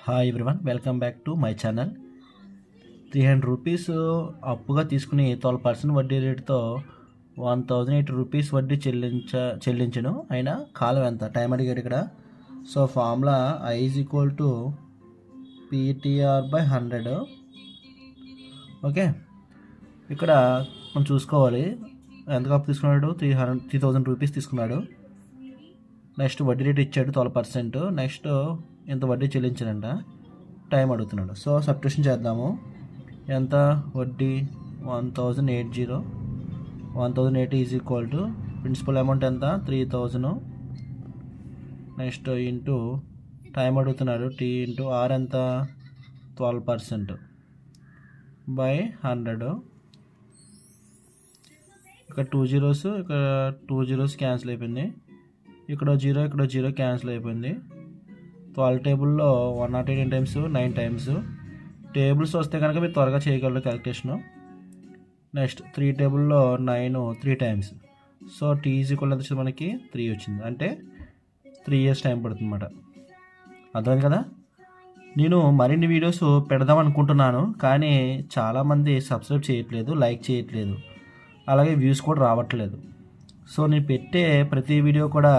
Hi everyone, welcome back to my channel. 300 rupees అప్పుగా తీసుకుని 12% వడ్డీ రేటుతో 1080 రూపీస్ వడ్డీ చెల్లించను. అయినా కాలం ఎంత టైం అడిగాడు ఇక్కడ. So formula I = PTR/100. Okay, ఇక్కడ మనం చూసుకోవాలి ఎంత అప్పు తీసుకున్నాడు. 3000 రూపీస్ తీసుకున్నాడు. నెక్స్ట్ వడ్డీ రేట్ ఇచ్చాడు 12%. నెక్స్ట్ ఎంత వడ్డీ చెల్లించాడంట, టైం అడుగుతున్నాడు. సో సబ్ట్రాక్షన్ చేద్దాము. ఎంత వడ్డీ 1080. 1080 ప్రిన్సిపల్ అమౌంట్ ఎంత 3000. నెక్స్ట్ ఇంటూ టైం అడుగుతున్నాడు, T ఇంటూ R ఎంత 12% బై 100. ఇక్కడ 2 zeros, ఇక్కడ 2 zeros క్యాన్సిల్ అయిపోయింది. ఇక్కడ 0, ఇక్కడ 0 క్యాన్సిల్ అయిపోయింది. 12 టేబుల్లో 108 టైమ్స్ 9 టైమ్స్. టేబుల్స్ వస్తే కనుక మీరు త్వరగా చేయగలరు క్యాలిక్యులేషను. నెక్స్ట్ 3 టేబుల్లో 9 3 టైమ్స్. సో T = ఎంత వచ్చింది మనకి 3 వచ్చింది. అంటే 3 years టైం పడుతుంది అన్నమాట. అర్థమైంది కదా. నేను మరిన్ని వీడియోస్ పెడదాం అనుకుంటున్నాను, కానీ చాలామంది సబ్స్క్రైబ్ చేయట్లేదు, లైక్ చేయట్లేదు, అలాగే వ్యూస్ కూడా రావట్లేదు. సో నేను పెట్టే ప్రతి వీడియో కూడా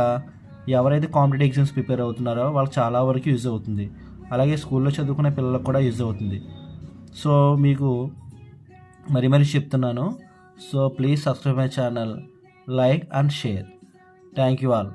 ఎవరైతే కాంపిటేటివ్ ఎగ్జామ్స్ ప్రిపేర్ అవుతున్నారో వాళ్ళకి చాలా వరకు యూజ్ అవుతుంది, అలాగే స్కూల్లో చదువుకునే పిల్లలకు కూడా యూజ్ అవుతుంది. సో మీకు మరీ చెప్తున్నాను. So please subscribe my channel, like and share. Thank you all.